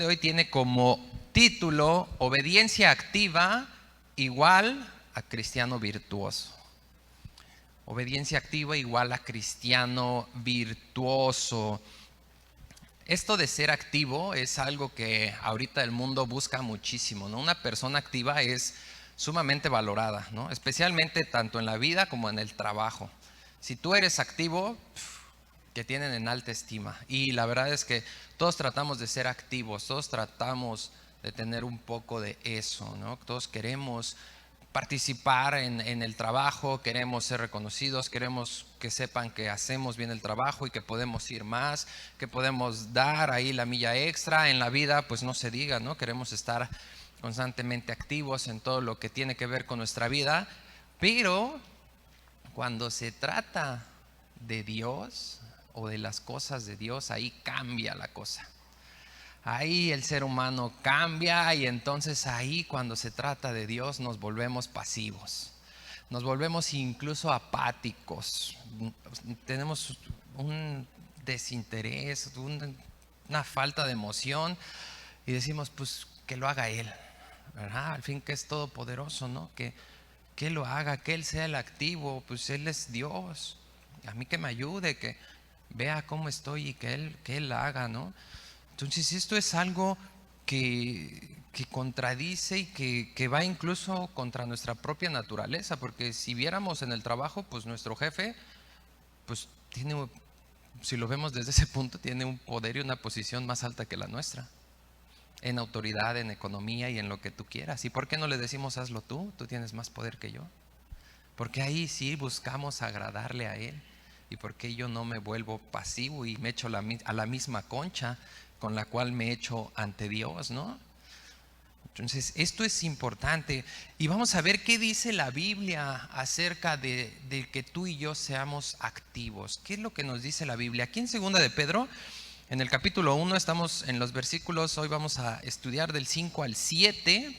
de hoy tiene como título Obediencia activa igual a cristiano virtuoso. Obediencia activa igual a cristiano virtuoso. Esto de ser activo es algo que ahorita el mundo busca muchísimo, ¿no? Una persona activa es sumamente valorada, ¿no? Especialmente tanto en la vida como en el trabajo. Si tú eres activo, te tienen en alta estima. Y la verdad es que todos tratamos de ser activos, todos tratamos de tener un poco de eso, ¿no? Todos queremos participar en el trabajo, queremos ser reconocidos, queremos que sepan que hacemos bien el trabajo y que podemos ir más, que podemos dar ahí la milla extra. En la vida, pues no se diga, ¿no? Queremos estar constantemente activos en todo lo que tiene que ver con nuestra vida, pero cuando se trata de Dios o de las cosas de Dios, ahí cambia la cosa. Ahí el ser humano cambia y entonces ahí cuando se trata de Dios nos volvemos pasivos, nos volvemos incluso apáticos, tenemos un desinterés, una falta de emoción y decimos pues que lo haga Él, ¿verdad? Al fin que es todopoderoso, ¿no? Que Él lo haga, que Él sea el activo, pues Él es Dios, a mí que me ayude, que vea cómo estoy y que Él la haga, ¿no? Entonces esto es algo que contradice y que va incluso contra nuestra propia naturaleza, porque si viéramos en el trabajo, pues nuestro jefe, pues tiene, si lo vemos desde ese punto, tiene un poder y una posición más alta que la nuestra, en autoridad, en economía y en lo que tú quieras. ¿Y por qué no le decimos hazlo tú? Tú tienes más poder que yo. Porque ahí sí buscamos agradarle a Él. ¿Y por qué yo no me vuelvo pasivo y me echo a la misma concha con la cual me echo ante Dios, ¿no? Entonces, esto es importante. Y vamos a ver qué dice la Biblia acerca de que tú y yo seamos activos. ¿Qué es lo que nos dice la Biblia? Aquí en 2 de Pedro, en el capítulo 1, estamos en los versículos, hoy vamos a estudiar del 5 al 7.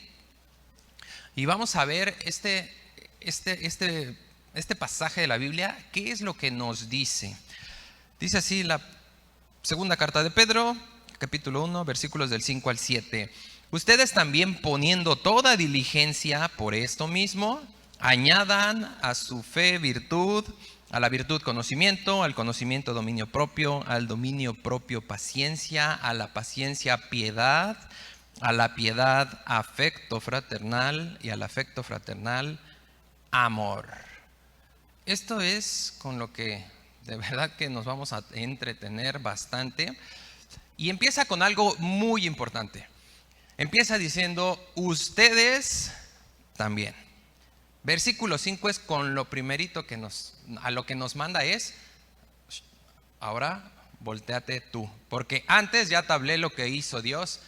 Y vamos a ver este pasaje de la Biblia, ¿qué es lo que nos dice? Dice así la segunda carta de Pedro, capítulo 1, versículos del 5 al 7. Ustedes también poniendo toda diligencia por esto mismo, añadan a su fe virtud, a la virtud conocimiento, al conocimiento dominio propio, al dominio propio paciencia, a la paciencia piedad, a la piedad afecto fraternal y al afecto fraternal amor. Esto es con lo que de verdad que nos vamos a entretener bastante. Y empieza con algo muy importante. Empieza diciendo ustedes también. Versículo 5 es con lo primerito a lo que nos manda es, ahora volteate tú. Porque antes ya te hablé lo que hizo Dios.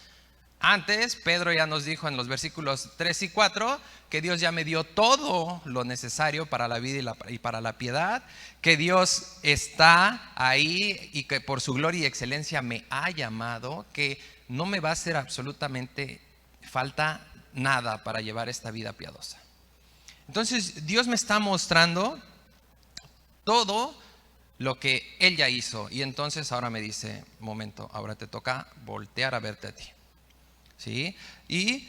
Antes, Pedro ya nos dijo en los versículos 3 y 4 que Dios ya me dio todo lo necesario para la vida y para la piedad, que Dios está ahí y que por su gloria y excelencia me ha llamado, que no me va a hacer absolutamente falta nada para llevar esta vida piadosa. Entonces, Dios me está mostrando todo lo que Él ya hizo y entonces ahora me dice, momento, ahora te toca voltear a verte a ti. ¿Sí? Y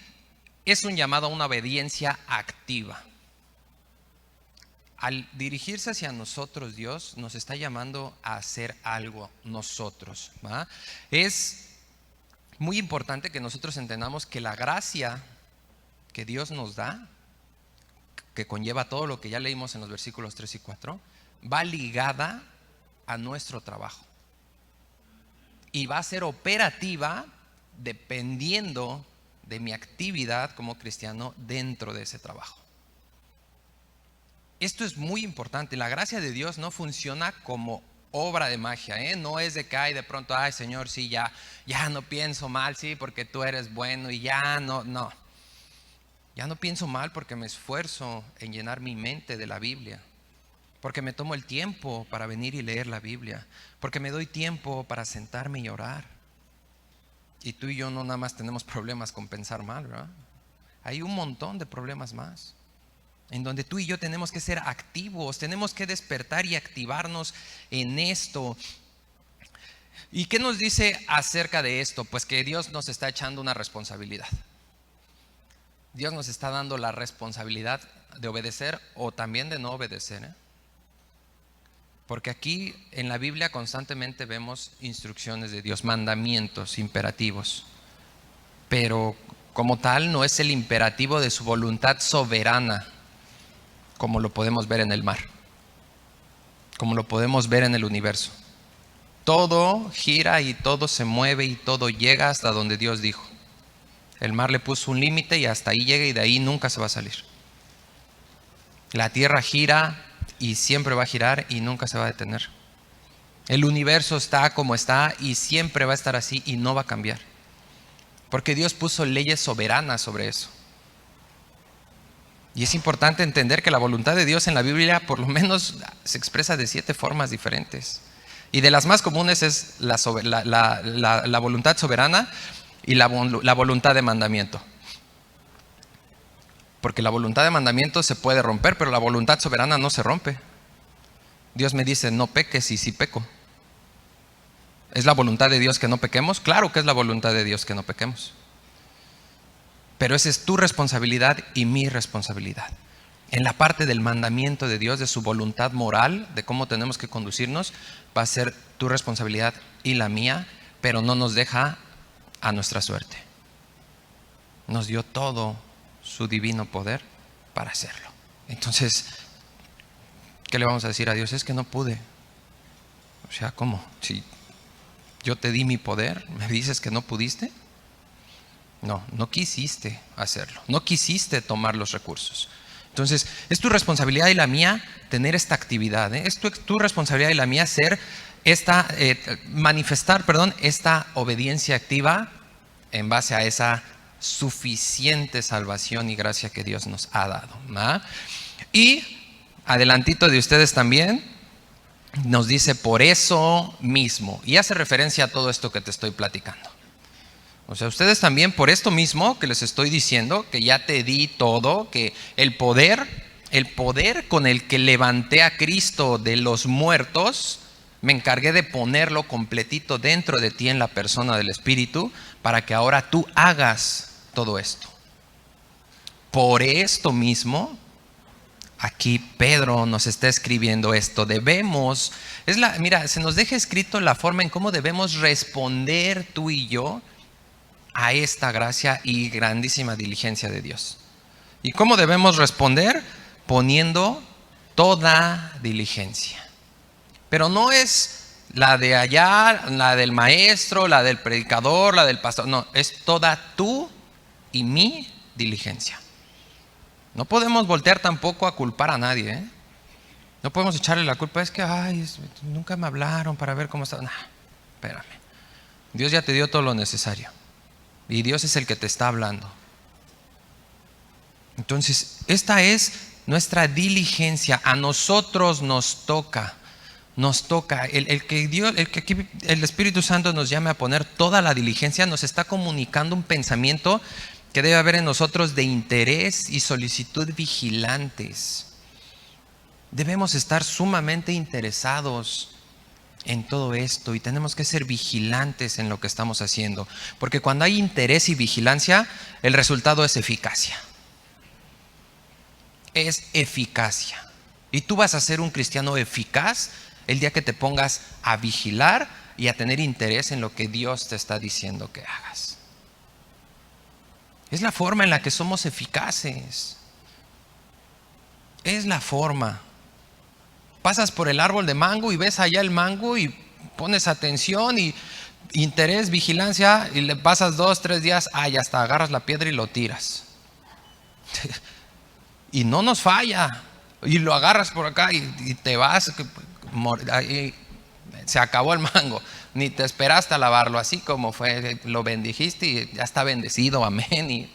es un llamado a una obediencia activa. Al dirigirse hacia nosotros, Dios nos está llamando a hacer algo nosotros, ¿va? Es muy importante que nosotros entendamos que la gracia que Dios nos da, que conlleva todo lo que ya leímos en los versículos 3 y 4, va ligada a nuestro trabajo y va a ser operativa dependiendo de mi actividad como cristiano dentro de ese trabajo. Esto es muy importante. La gracia de Dios no funciona como obra de magia, ¿eh? No es de que de pronto, ay Señor, sí, ya no pienso mal, sí, porque tú eres bueno y ya no. Ya no pienso mal porque me esfuerzo en llenar mi mente de la Biblia, porque me tomo el tiempo para venir y leer la Biblia, porque me doy tiempo para sentarme y orar. Y tú y yo no nada más tenemos problemas con pensar mal, ¿verdad? Hay un montón de problemas más, en donde tú y yo tenemos que ser activos, tenemos que despertar y activarnos en esto. ¿Y qué nos dice acerca de esto? Pues que Dios nos está echando una responsabilidad. Dios nos está dando la responsabilidad de obedecer o también de no obedecer, ¿eh? Porque aquí en la Biblia constantemente vemos instrucciones de Dios, mandamientos, imperativos. Pero como tal no es el imperativo de su voluntad soberana, como lo podemos ver en el mar, como lo podemos ver en el universo. Todo gira y todo se mueve y todo llega hasta donde Dios dijo. El mar le puso un límite y hasta ahí llega y de ahí nunca se va a salir. La tierra gira y siempre va a girar y nunca se va a detener. El universo está como está y siempre va a estar así y no va a cambiar. Porque Dios puso leyes soberanas sobre eso. Y es importante entender que la voluntad de Dios en la Biblia por lo menos se expresa de 7 formas diferentes. Y de las más comunes es la voluntad soberana y la voluntad de mandamiento. Porque la voluntad de mandamiento se puede romper, pero la voluntad soberana no se rompe. Dios me dice, no peques, y sí peco. ¿Es la voluntad de Dios que no pequemos? Claro que es la voluntad de Dios que no pequemos. Pero esa es tu responsabilidad y mi responsabilidad. En la parte del mandamiento de Dios, de su voluntad moral, de cómo tenemos que conducirnos, va a ser tu responsabilidad y la mía, pero no nos deja a nuestra suerte. Nos dio todo su divino poder para hacerlo. Entonces, ¿qué le vamos a decir a Dios? Es que no pude. O sea, ¿cómo? Si yo te di mi poder, ¿me dices que no pudiste? No, no quisiste hacerlo. No quisiste tomar los recursos. Entonces, es tu responsabilidad y la mía tener esta actividad, ¿eh? Es tu responsabilidad y la mía manifestar esta obediencia activa en base a esa suficiente salvación y gracia que Dios nos ha dado, ¿va? Y adelantito de ustedes también nos dice por eso mismo, y hace referencia a todo esto que te estoy platicando. O sea, ustedes también por esto mismo que les estoy diciendo, que ya te di todo, que el poder con el que levanté a Cristo de los muertos, me encargué de ponerlo completito dentro de ti en la persona del Espíritu, para que ahora tú hagas todo esto. Por esto mismo, aquí Pedro nos está escribiendo esto. Mira, se nos deja escrito la forma en cómo debemos responder tú y yo a esta gracia y grandísima diligencia de Dios. ¿Y cómo debemos responder? Poniendo toda diligencia. Pero no es la de allá, la del maestro, la del predicador, la del pastor. No, es toda tu y mi diligencia. No podemos voltear tampoco a culpar a nadie, ¿eh? No podemos echarle la culpa. Es que nunca me hablaron para ver cómo está. No, espérame. Dios ya te dio todo lo necesario. Y Dios es el que te está hablando. Entonces, esta es nuestra diligencia. A nosotros nos toca. El que el Espíritu Santo nos llame a poner toda la diligencia, nos está comunicando un pensamiento que debe haber en nosotros de interés y solicitud vigilantes. Debemos estar sumamente interesados en todo esto y tenemos que ser vigilantes en lo que estamos haciendo, porque cuando hay interés y vigilancia, el resultado es eficacia. Es eficacia. Y tú vas a ser un cristiano eficaz el día que te pongas a vigilar y a tener interés en lo que Dios te está diciendo que hagas. Es la forma en la que somos eficaces. Es la forma. Pasas por el árbol de mango y ves allá el mango y pones atención y interés, vigilancia, y le pasas 2, 3 días, ya hasta agarras la piedra y lo tiras. Y no nos falla. Y lo agarras por acá y te vas, y se acabó el mango. Ni te esperaste a lavarlo, así como fue, lo bendijiste y ya está bendecido, amén, y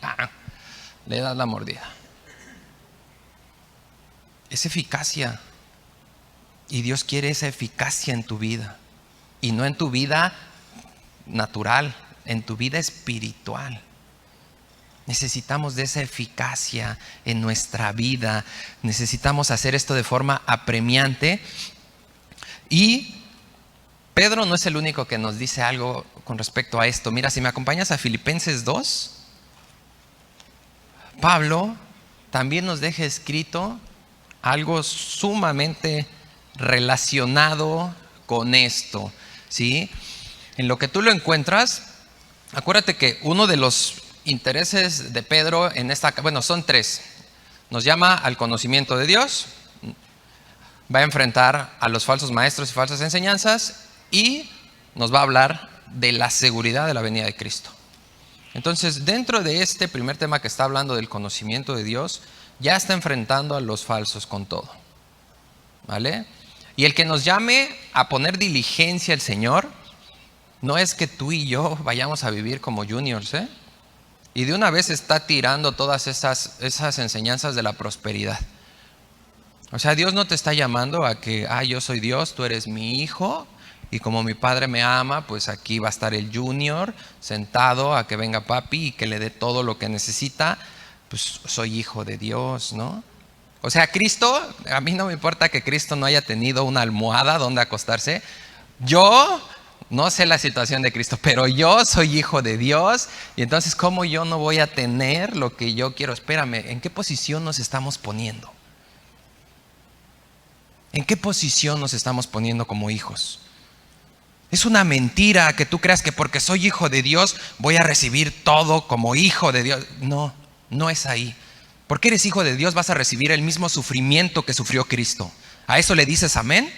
le das la mordida. Es eficacia. Y Dios quiere esa eficacia en tu vida. Y no en tu vida natural, en tu vida espiritual. Necesitamos de esa eficacia en nuestra vida. Necesitamos hacer esto de forma apremiante. Y Pedro no es el único que nos dice algo con respecto a esto. Mira, si me acompañas a Filipenses 2, Pablo también nos deja escrito algo sumamente relacionado con esto, ¿sí? En lo que tú lo encuentras, acuérdate que uno de los intereses de Pedro en son tres. Nos llama al conocimiento de Dios, va a enfrentar a los falsos maestros y falsas enseñanzas y nos va a hablar de la seguridad de la venida de Cristo. Entonces, dentro de este primer tema que está hablando del conocimiento de Dios, ya está enfrentando a los falsos con todo, ¿vale? Y el que nos llame a poner diligencia al Señor, no es que tú y yo vayamos a vivir como juniors, ¿eh? Y de una vez está tirando todas esas enseñanzas de la prosperidad. O sea, Dios no te está llamando a que, yo soy Dios, tú eres mi hijo, y como mi padre me ama, pues aquí va a estar el junior sentado a que venga papi y que le dé todo lo que necesita. Pues soy hijo de Dios, ¿no? O sea, Cristo, a mí no me importa que Cristo no haya tenido una almohada donde acostarse. Yo no sé la situación de Cristo, pero yo soy hijo de Dios. Y entonces, ¿cómo yo no voy a tener lo que yo quiero? Espérame, ¿en qué posición nos estamos poniendo? ¿En qué posición nos estamos poniendo como hijos? Es una mentira que tú creas que porque soy hijo de Dios voy a recibir todo como hijo de Dios. No, no es ahí. Porque eres hijo de Dios vas a recibir el mismo sufrimiento que sufrió Cristo. ¿A eso le dices amén?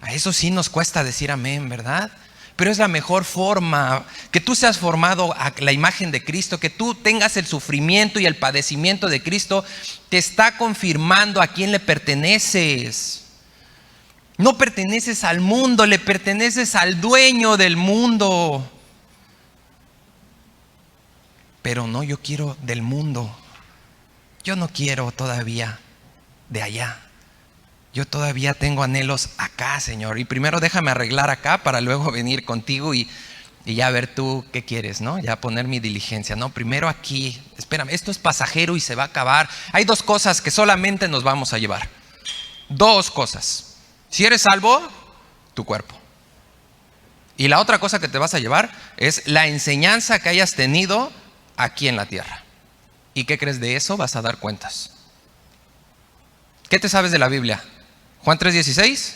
A eso sí nos cuesta decir amén, ¿verdad? Pero es la mejor forma, que tú seas formado a la imagen de Cristo, que tú tengas el sufrimiento y el padecimiento de Cristo, te está confirmando a quién le perteneces. No perteneces al mundo, le perteneces al dueño del mundo. Pero no, yo quiero del mundo. Yo no quiero todavía de allá. Yo todavía tengo anhelos acá, Señor. Y primero déjame arreglar acá para luego venir contigo y ya ver tú qué quieres, ¿no? Ya poner mi diligencia. No, primero aquí. Espérame, esto es pasajero y se va a acabar. Hay dos cosas que solamente nos vamos a llevar. Dos cosas. Si eres salvo, tu cuerpo. Y la otra cosa que te vas a llevar es la enseñanza que hayas tenido aquí en la tierra. ¿Y qué crees de eso? Vas a dar cuentas. ¿Qué te sabes de la Biblia? ¿Juan 3:16?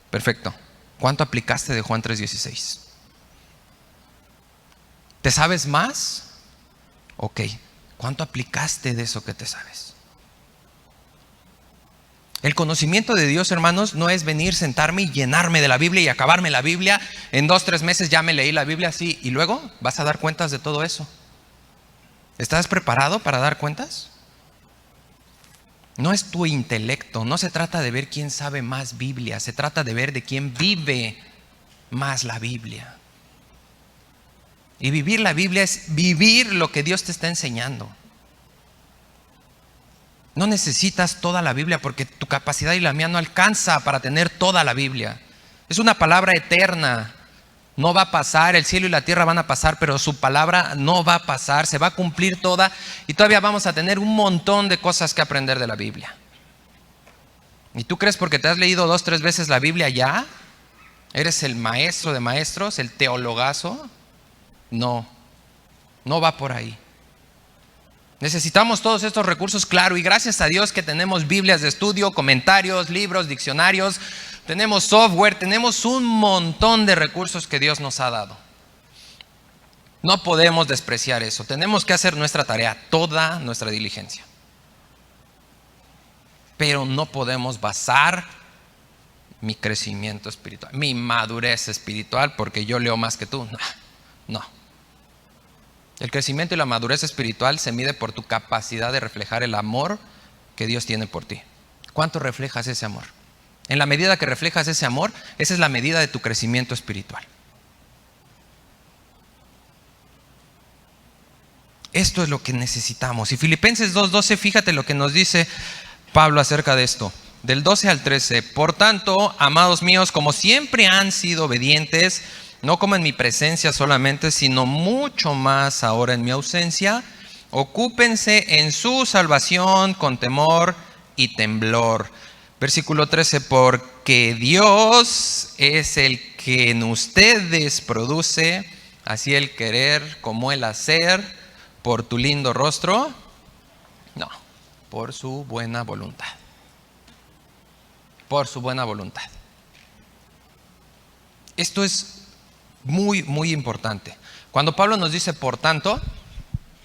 Perfecto. ¿Cuánto aplicaste de Juan 3:16? ¿Te sabes más? Ok. ¿Cuánto aplicaste de eso que te sabes? El conocimiento de Dios, hermanos, no es venir, sentarme y llenarme de la Biblia y acabarme la Biblia. En 2-3 meses ya me leí la Biblia así. Y luego vas a dar cuentas de todo eso. ¿Estás preparado para dar cuentas? No es tu intelecto. No se trata de ver quién sabe más Biblia. Se trata de ver de quién vive más la Biblia. Y vivir la Biblia es vivir lo que Dios te está enseñando. No necesitas toda la Biblia porque tu capacidad y la mía no alcanza para tener toda la Biblia. Es una palabra eterna. No va a pasar, el cielo y la tierra van a pasar, pero su palabra no va a pasar, se va a cumplir toda y todavía vamos a tener un montón de cosas que aprender de la Biblia. ¿Y tú crees porque te has leído 2-3 veces la Biblia ya? ¿Eres el maestro de maestros, el teologazo? No, no va por ahí. Necesitamos todos estos recursos, claro, y gracias a Dios que tenemos Biblias de estudio, comentarios, libros, diccionarios, tenemos software, tenemos un montón de recursos que Dios nos ha dado. No podemos despreciar eso, tenemos que hacer nuestra tarea, toda nuestra diligencia. Pero no podemos basar mi crecimiento espiritual, mi madurez espiritual, porque yo leo más que tú. No. El crecimiento y la madurez espiritual se mide por tu capacidad de reflejar el amor que Dios tiene por ti. ¿Cuánto reflejas ese amor? En la medida que reflejas ese amor, esa es la medida de tu crecimiento espiritual. Esto es lo que necesitamos. Y Filipenses 2:12, fíjate lo que nos dice Pablo acerca de esto. Del 12 al 13. Por tanto, amados míos, como siempre han sido obedientes, no como en mi presencia solamente, sino mucho más ahora en mi ausencia, ocúpense en su salvación con temor y temblor. Versículo 13, porque Dios es el que en ustedes produce así el querer como el hacer por tu lindo rostro. No, por su buena voluntad. Por su buena voluntad. Esto es muy, muy importante. Cuando Pablo nos dice por tanto,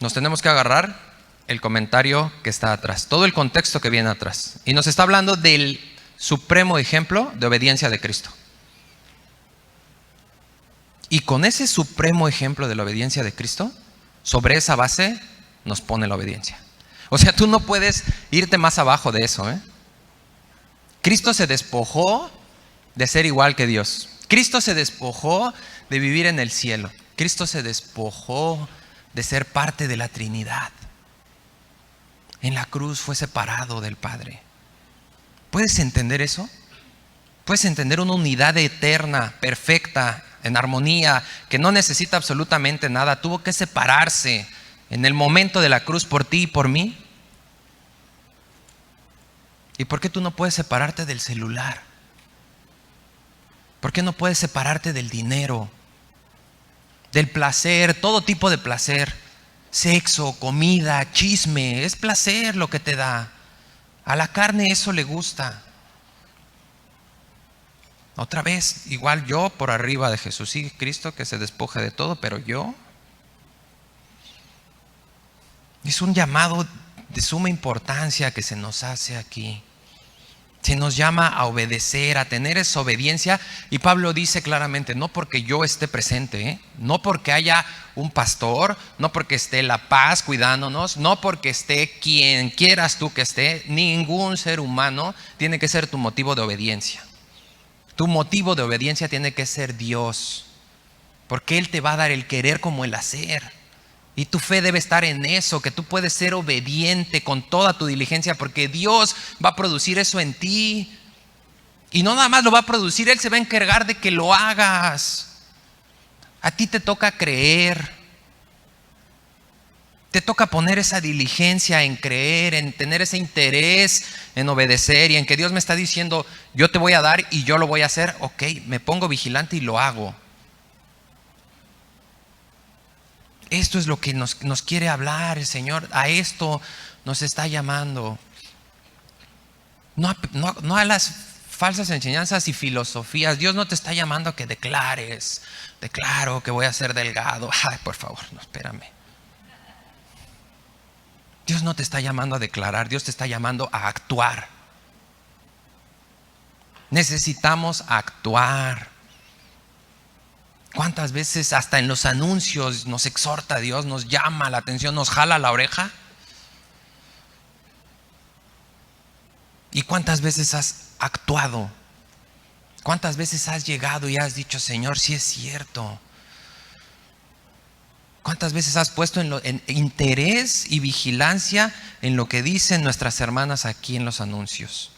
nos tenemos que agarrar el comentario que está atrás, todo el contexto que viene atrás. Y nos está hablando del supremo ejemplo de obediencia de Cristo. Y con ese supremo ejemplo de la obediencia de Cristo, sobre esa base nos pone la obediencia. O sea, tú no puedes irte más abajo de eso, ¿eh? Cristo se despojó de ser igual que Dios. Cristo se despojó de vivir en el cielo. Cristo se despojó de ser parte de la Trinidad. En la cruz fue separado del Padre. ¿Puedes entender eso? ¿Puedes entender una unidad eterna, perfecta, en armonía, que no necesita absolutamente nada? Tuvo que separarse en el momento de la cruz por ti y por mí. ¿Y por qué tú no puedes separarte del celular? ¿Por qué no puedes separarte del dinero, del placer, todo tipo de placer? Sexo, comida, chisme, es placer lo que te da. A la carne eso le gusta. Otra vez, igual yo por arriba de Jesús. Sí, Cristo que se despoje de todo, pero yo. Es un llamado de suma importancia que se nos hace aquí. Se nos llama a obedecer, a tener esa obediencia. Y Pablo dice claramente, no porque yo esté presente, no porque haya un pastor, no porque esté La Paz cuidándonos, no porque esté quien quieras tú que esté, ningún ser humano tiene que ser tu motivo de obediencia. Tu motivo de obediencia tiene que ser Dios, porque Él te va a dar el querer como el hacer. Y tu fe debe estar en eso, que tú puedes ser obediente con toda tu diligencia, porque Dios va a producir eso en ti. Y no nada más lo va a producir, Él se va a encargar de que lo hagas. A ti te toca creer. Te toca poner esa diligencia en creer, en tener ese interés en obedecer y en que Dios me está diciendo, yo te voy a dar y yo lo voy a hacer. Ok, me pongo vigilante y lo hago. Esto es lo que nos quiere hablar el Señor. A esto nos está llamando. No a las falsas enseñanzas y filosofías. Dios no te está llamando a que declares. Declaro que voy a ser delgado. Ay, por favor, no, espérame. Dios no te está llamando a declarar. Dios te está llamando a actuar. Necesitamos actuar. ¿Cuántas veces hasta en los anuncios nos exhorta Dios, nos llama la atención, nos jala la oreja? ¿Y cuántas veces has actuado? ¿Cuántas veces has llegado y has dicho, Señor, sí es cierto? ¿Cuántas veces has puesto en interés y vigilancia en lo que dicen nuestras hermanas aquí en los anuncios?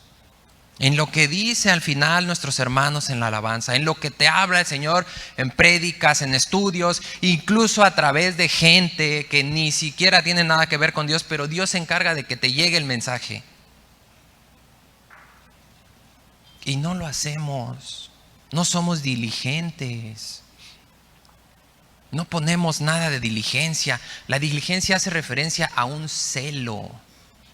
En lo que dice al final nuestros hermanos en la alabanza, en lo que te habla el Señor en prédicas, en estudios, incluso a través de gente que ni siquiera tiene nada que ver con Dios, pero Dios se encarga de que te llegue el mensaje. Y no lo hacemos, no somos diligentes, no ponemos nada de diligencia. La diligencia hace referencia a un celo.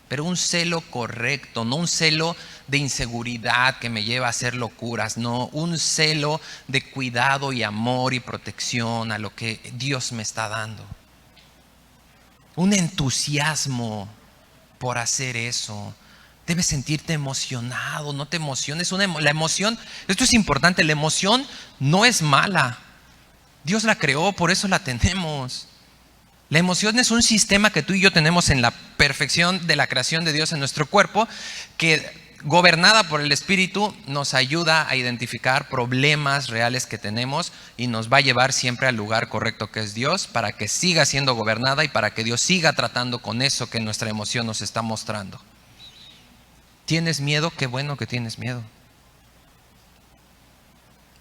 Pero un celo correcto, no un celo de inseguridad que me lleva a hacer locuras, no, un celo de cuidado y amor y protección a lo que Dios me está dando. Un entusiasmo por hacer eso. Debes sentirte emocionado, no te emociones. La emoción, esto es importante, la emoción no es mala. Dios la creó, por eso la tenemos. La emoción es un sistema que tú y yo tenemos en la perfección de la creación de Dios en nuestro cuerpo, que gobernada por el Espíritu nos ayuda a identificar problemas reales que tenemos y nos va a llevar siempre al lugar correcto que es Dios, para que siga siendo gobernada y para que Dios siga tratando con eso que nuestra emoción nos está mostrando. ¿Tienes miedo? Qué bueno que tienes miedo.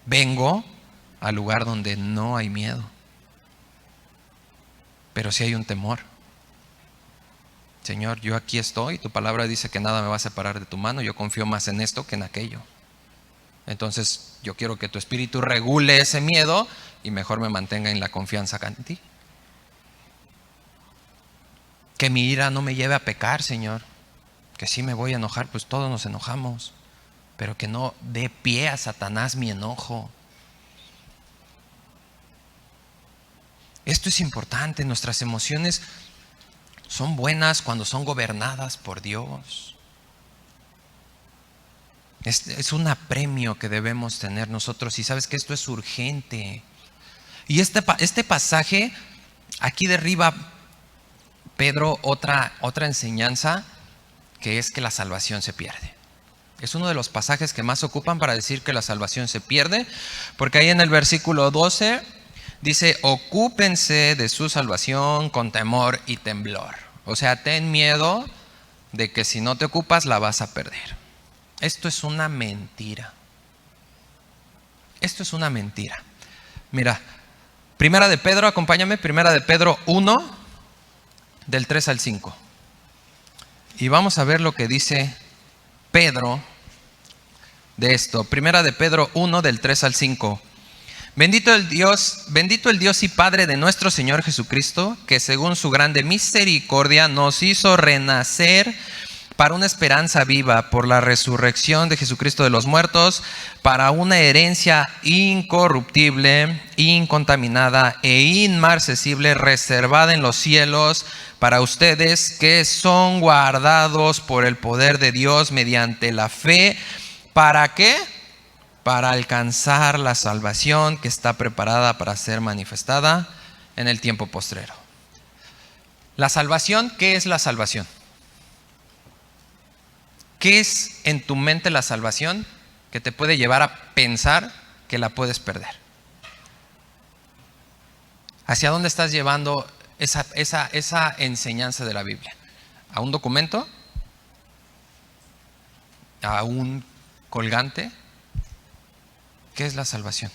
Vengo al lugar donde no hay miedo. Pero sí hay un temor. Señor, yo aquí estoy, tu palabra dice que nada me va a separar de tu mano, yo confío más en esto que en aquello. Entonces Yo quiero que tu espíritu regule ese miedo y mejor me mantenga en la confianza en ti. Que mi ira no me lleve a pecar, Señor. Que si me voy a enojar, pues todos nos enojamos. Pero que no dé pie a Satanás mi enojo. Esto es importante. Nuestras emociones son buenas cuando son gobernadas por Dios. Es un apremio que debemos tener nosotros. Y sabes que esto es urgente. Y este pasaje, aquí derriba Pedro otra enseñanza, que es que la salvación se pierde. Es uno de los pasajes que más ocupan para decir que la salvación se pierde, porque ahí en el versículo 12 dice: ocúpense de su salvación con temor y temblor. O sea, ten miedo de que si no te ocupas la vas a perder. Esto es una mentira. Esto es una mentira. Mira, Primera de Pedro, acompáñame, Primera de Pedro 1, del 3 al 5. Y vamos a ver lo que dice Pedro de esto. Primera de Pedro 1, del 3 al 5. Bendito el Dios y Padre de nuestro Señor Jesucristo, que según su grande misericordia nos hizo renacer para una esperanza viva por la resurrección de Jesucristo de los muertos, para una herencia incorruptible, incontaminada e inmarcesible, reservada en los cielos para ustedes, que son guardados por el poder de Dios mediante la fe. ¿Para qué? Para alcanzar la salvación que está preparada para ser manifestada en el tiempo postrero. La salvación, ¿qué es la salvación? ¿Qué es en tu mente la salvación que te puede llevar a pensar que la puedes perder? ¿Hacia dónde estás llevando esa enseñanza de la Biblia? ¿A un documento? ¿A un colgante? ¿Qué es la salvación?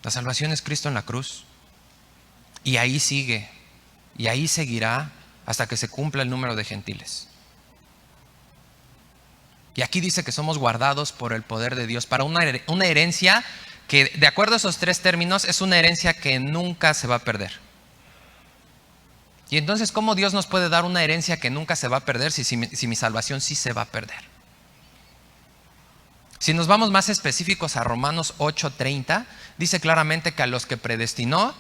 La salvación es Cristo en la cruz. Y ahí sigue. Y ahí seguirá hasta que se cumpla el número de gentiles. Y aquí dice que somos guardados por el poder de Dios para una herencia que, de acuerdo a esos tres términos, es una herencia que nunca se va a perder. Y entonces, ¿cómo Dios nos puede dar una herencia que nunca se va a perder si mi salvación sí se va a perder? Si nos vamos más específicos a Romanos 8:30, dice claramente que a los que predestinó,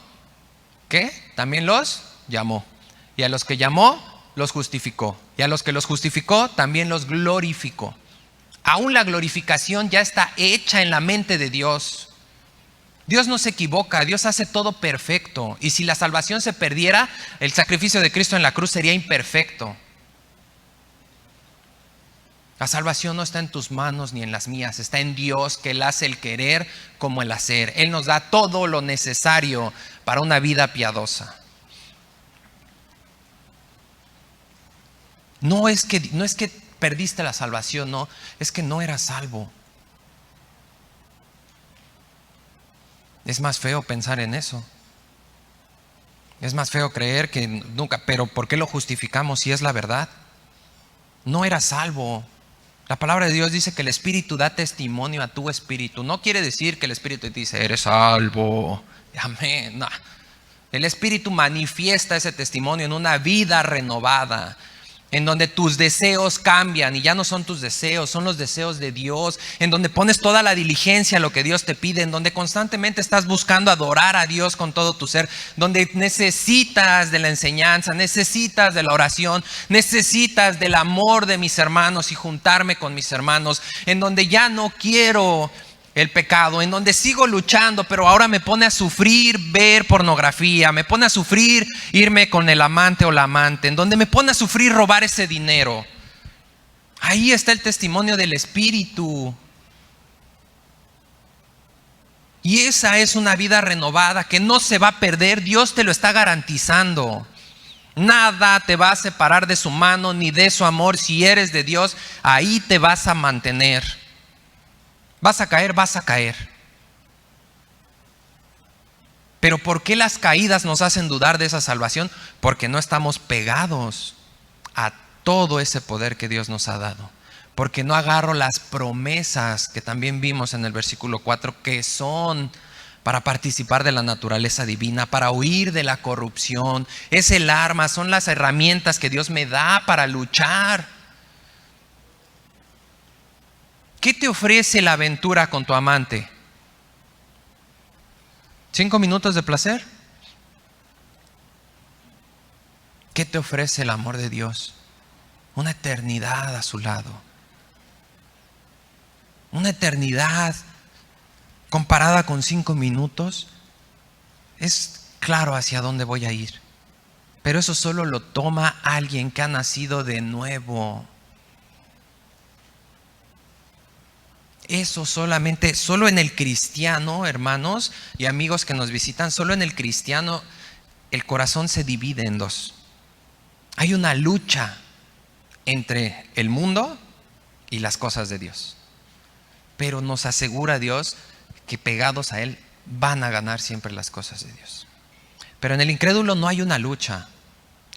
¿qué? También los llamó. Y a los que llamó, los justificó. Y a los que los justificó, también los glorificó. Aún la glorificación ya está hecha en la mente de Dios. Dios no se equivoca, Dios hace todo perfecto. Y si la salvación se perdiera, el sacrificio de Cristo en la cruz sería imperfecto. La salvación no está en tus manos ni en las mías, está en Dios, que Él hace el querer como el hacer. Él nos da todo lo necesario para una vida piadosa. No es que perdiste la salvación, no, es que no eras salvo. Es más feo pensar en eso. Es más feo creer que nunca, pero ¿por qué lo justificamos si es la verdad? No eras salvo. La palabra de Dios dice que el Espíritu da testimonio a tu espíritu. No quiere decir que el Espíritu te dice, eres salvo. Amén. No. El Espíritu manifiesta ese testimonio en una vida renovada, en donde tus deseos cambian y ya no son tus deseos, son los deseos de Dios, en donde pones toda la diligencia a lo que Dios te pide, en donde constantemente estás buscando adorar a Dios con todo tu ser, donde necesitas de la enseñanza, necesitas de la oración, necesitas del amor de mis hermanos y juntarme con mis hermanos, en donde ya no quiero el pecado, en donde sigo luchando, pero ahora me pone a sufrir ver pornografía, me pone a sufrir irme con el amante o la amante, en donde me pone a sufrir robar ese dinero. Ahí está el testimonio del Espíritu. Y esa es una vida renovada que no se va a perder, Dios te lo está garantizando. Nada te va a separar de su mano ni de su amor. Si eres de Dios, ahí te vas a mantener. Vas a caer, vas a caer. Pero ¿por qué las caídas nos hacen dudar de esa salvación? Porque no estamos pegados a todo ese poder que Dios nos ha dado. porque no agarro las promesas que también vimos en el versículo 4, que son para participar de la naturaleza divina, para huir de la corrupción. Es el arma, son las herramientas que Dios me da para luchar. ¿Qué te ofrece la aventura con tu amante? ¿5 minutos de placer? ¿Qué te ofrece el amor de Dios? Una eternidad a su lado. Una eternidad comparada con 5 minutos. Es claro hacia dónde voy a ir. Pero eso solo lo toma alguien que ha nacido de nuevo. Eso solamente, solo en el cristiano, hermanos y amigos que nos visitan, solo en el cristiano el corazón se divide en dos. Hay una lucha entre el mundo y las cosas de Dios. Pero nos asegura Dios que pegados a Él van a ganar siempre las cosas de Dios. Pero en el incrédulo no hay una lucha.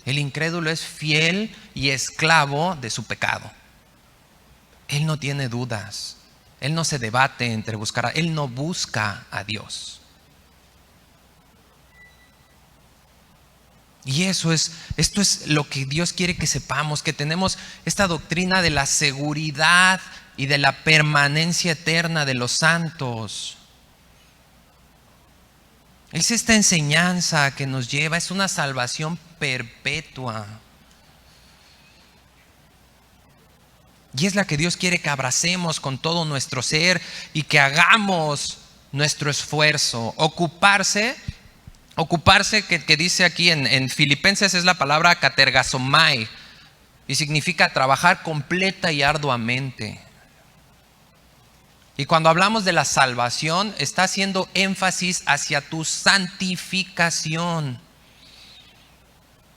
El incrédulo es fiel y esclavo de su pecado. Él no tiene dudas. Él no se debate entre buscar Él no busca a Dios. Y esto es lo que Dios quiere que sepamos, que tenemos esta doctrina de la seguridad y de la permanencia eterna de los santos. Es esta enseñanza que nos lleva, es una salvación perpetua. Y es la que Dios quiere que abracemos con todo nuestro ser y que hagamos nuestro esfuerzo. Ocuparse que dice aquí en Filipenses es la palabra katergasomai y significa trabajar completa y arduamente. Y cuando hablamos de la salvación, está haciendo énfasis hacia tu santificación.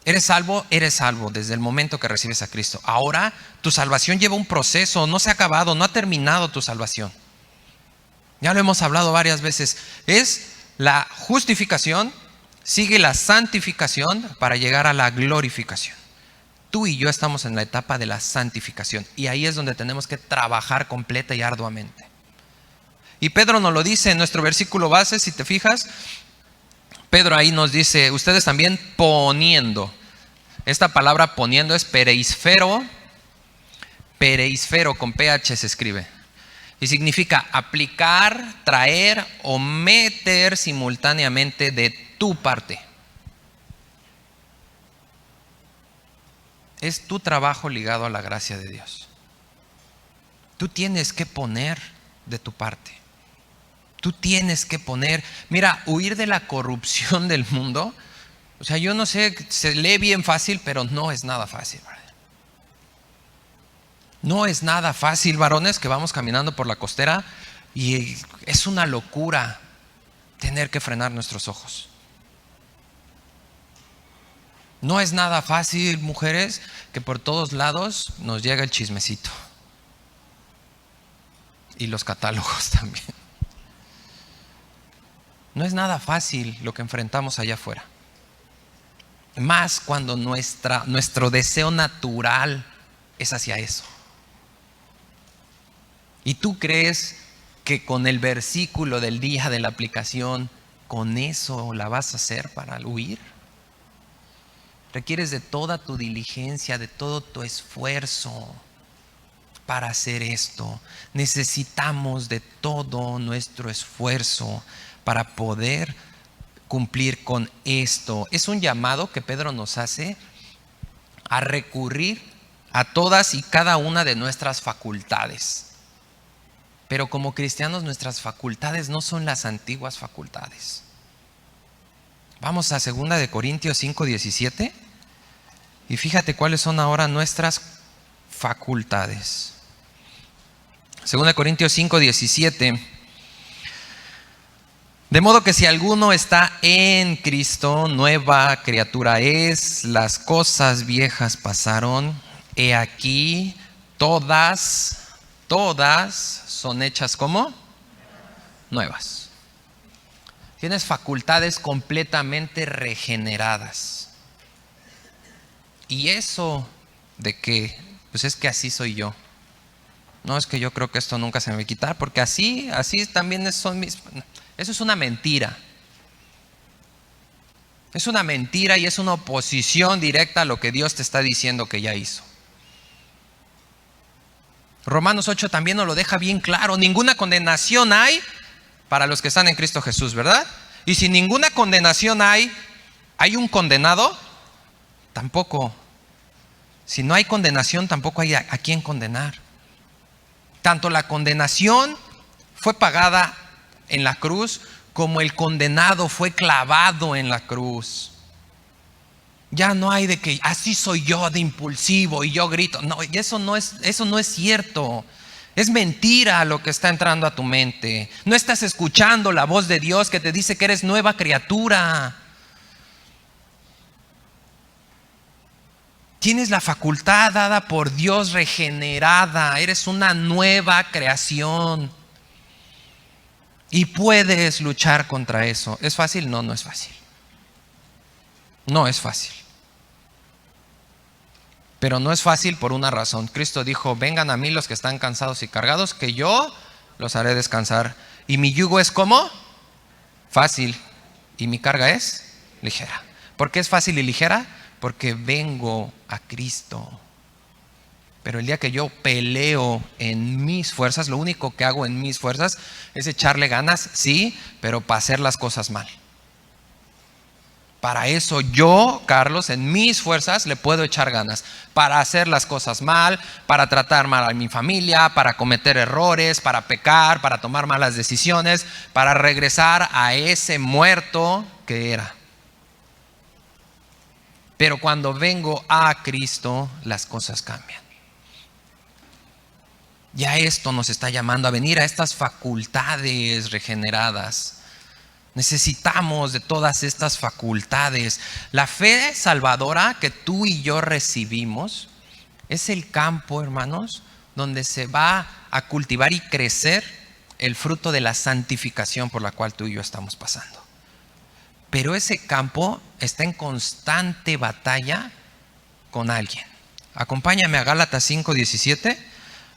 Eres salvo desde el momento que recibes a Cristo. Ahora tu salvación lleva un proceso, no se ha acabado, no ha terminado tu salvación. Ya lo hemos hablado varias veces. Es la justificación, sigue la santificación para llegar a la glorificación. Tú y yo estamos en la etapa de la santificación y ahí es donde tenemos que trabajar completa y arduamente. Y Pedro nos lo dice en nuestro versículo base, si te fijas. Pedro ahí nos dice, ustedes también poniendo. Esta palabra poniendo es pereisfero con PH se escribe. Y significa aplicar, traer o meter simultáneamente de tu parte. Es tu trabajo ligado a la gracia de Dios. Tú tienes que poner de tu parte. Tú tienes que poner, mira, huir de la corrupción del mundo. O sea, yo no sé, se lee bien fácil, pero no es nada fácil. No es nada fácil, varones, que vamos caminando por la costera y es una locura tener que frenar nuestros ojos. No es nada fácil, mujeres, que por todos lados nos llega el chismecito. Y los catálogos también. No es nada fácil lo que enfrentamos allá afuera. Más cuando nuestro deseo natural es hacia eso. ¿Y tú crees que con el versículo del día de la aplicación, con eso la vas a hacer para huir? Requieres de toda tu diligencia, de todo tu esfuerzo para hacer esto. Necesitamos de todo nuestro esfuerzo para poder cumplir con esto. Es un llamado que Pedro nos hace a recurrir a todas y cada una de nuestras facultades. Pero como cristianos nuestras facultades no son las antiguas facultades. Vamos a 2 de Corintios 5:17 y fíjate cuáles son ahora nuestras facultades. 2 de Corintios 5:17. De modo que si alguno está en Cristo, nueva criatura es, las cosas viejas pasaron, he aquí todas son hechas como nuevas. Tienes facultades completamente regeneradas. Y eso de que, pues es que así soy yo. No, es que yo creo que esto nunca se me va a quitar, porque así también son mis... Eso es una mentira. Es una mentira y es una oposición directa a lo que Dios te está diciendo que ya hizo. Romanos 8 también nos lo deja bien claro. Ninguna condenación hay para los que están en Cristo Jesús, ¿verdad? Y si ninguna condenación ¿hay un condenado? Tampoco. Si no hay condenación, tampoco hay a quien condenar. Tanto la condenación fue pagada en la cruz, como el condenado fue clavado en la cruz. Ya no hay de que así soy yo de impulsivo y yo grito. No, eso no es cierto. Es mentira lo que está entrando a tu mente. No estás escuchando la voz de Dios que te dice que eres nueva criatura. Tienes la facultad dada por Dios regenerada. Eres una nueva creación. Y puedes luchar contra eso. ¿Es fácil? No, no es fácil. No es fácil. Pero no es fácil por una razón. Cristo dijo: vengan a mí los que están cansados y cargados, que yo los haré descansar. Y mi yugo es ¿cómo? Fácil. Y mi carga es ligera. ¿Por qué es fácil y ligera? Porque vengo a Cristo. Pero el día que yo peleo en mis fuerzas, lo único que hago en mis fuerzas es echarle ganas, sí, pero para hacer las cosas mal. Para eso yo, Carlos, en mis fuerzas le puedo echar ganas. Para hacer las cosas mal, para tratar mal a mi familia, para cometer errores, para pecar, para tomar malas decisiones, para regresar a ese muerto que era. Pero cuando vengo a Cristo, las cosas cambian. Ya esto nos está llamando a venir a estas facultades regeneradas. Necesitamos de todas estas facultades. La fe salvadora que tú y yo recibimos es el campo, hermanos, donde se va a cultivar y crecer el fruto de la santificación por la cual tú y yo estamos pasando. Pero ese campo está en constante batalla con alguien. Acompáñame a Gálatas 5:17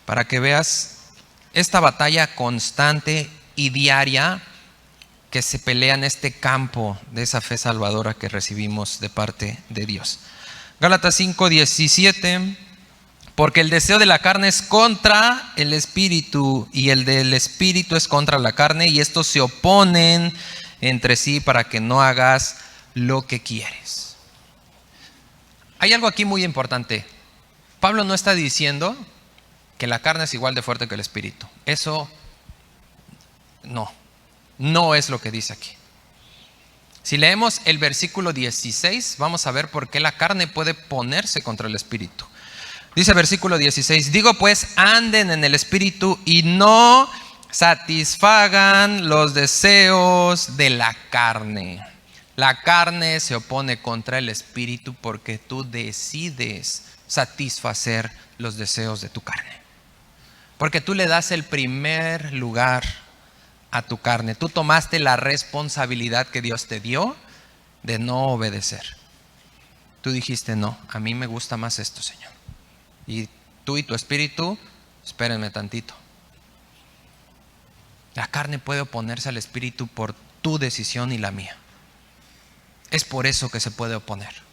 para que veas esta batalla constante y diaria que se pelea en este campo de esa fe salvadora que recibimos de parte de Dios. Gálatas 5:17, porque el deseo de la carne es contra el espíritu y el del espíritu es contra la carne, y estos se oponen entre sí para que no hagas lo que quieres. Hay algo aquí muy importante. Pablo no está diciendo que la carne es igual de fuerte que el espíritu. Eso no es lo que dice aquí. Si leemos el versículo 16, vamos a ver por qué la carne puede ponerse contra el espíritu. Dice versículo 16: digo pues, anden en el espíritu y no satisfagan los deseos de la carne. La carne se opone contra el espíritu porque tú decides satisfacer los deseos de tu carne. Porque tú le das el primer lugar a tu carne. Tú tomaste la responsabilidad que Dios te dio de no obedecer. Tú dijiste: no, a mí me gusta más esto, Señor. Y tú y tu espíritu, espérenme tantito. La carne puede oponerse al espíritu por tu decisión y la mía. Es por eso que se puede oponer.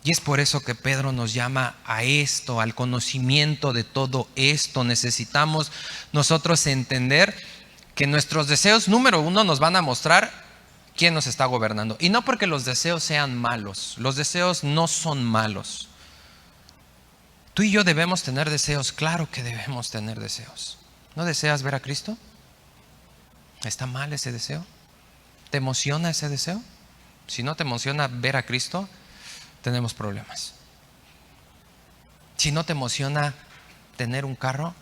Y es por eso que Pedro nos llama a esto, al conocimiento de todo esto. Necesitamos nosotros entender que nuestros deseos, número uno, nos van a mostrar quién nos está gobernando. Y no porque los deseos sean malos. Los deseos no son malos. Tú y yo debemos tener deseos. Claro que debemos tener deseos. ¿No deseas ver a Cristo? ¿Está mal ese deseo? ¿Te emociona ese deseo? Si no te emociona ver a Cristo, tenemos problemas. Si no te emociona tener un carro,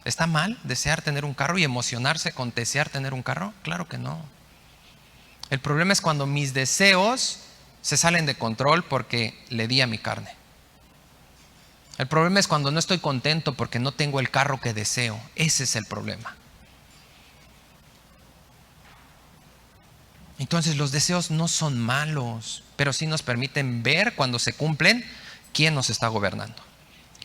¿está mal desear tener un carro y emocionarse con desear tener un carro? Claro que no. El problema es cuando mis deseos se salen de control porque le di a mi carne. El problema es cuando no estoy contento porque no tengo el carro que deseo. Ese es el problema. Entonces los deseos no son malos, pero sí nos permiten ver cuando se cumplen quién nos está gobernando.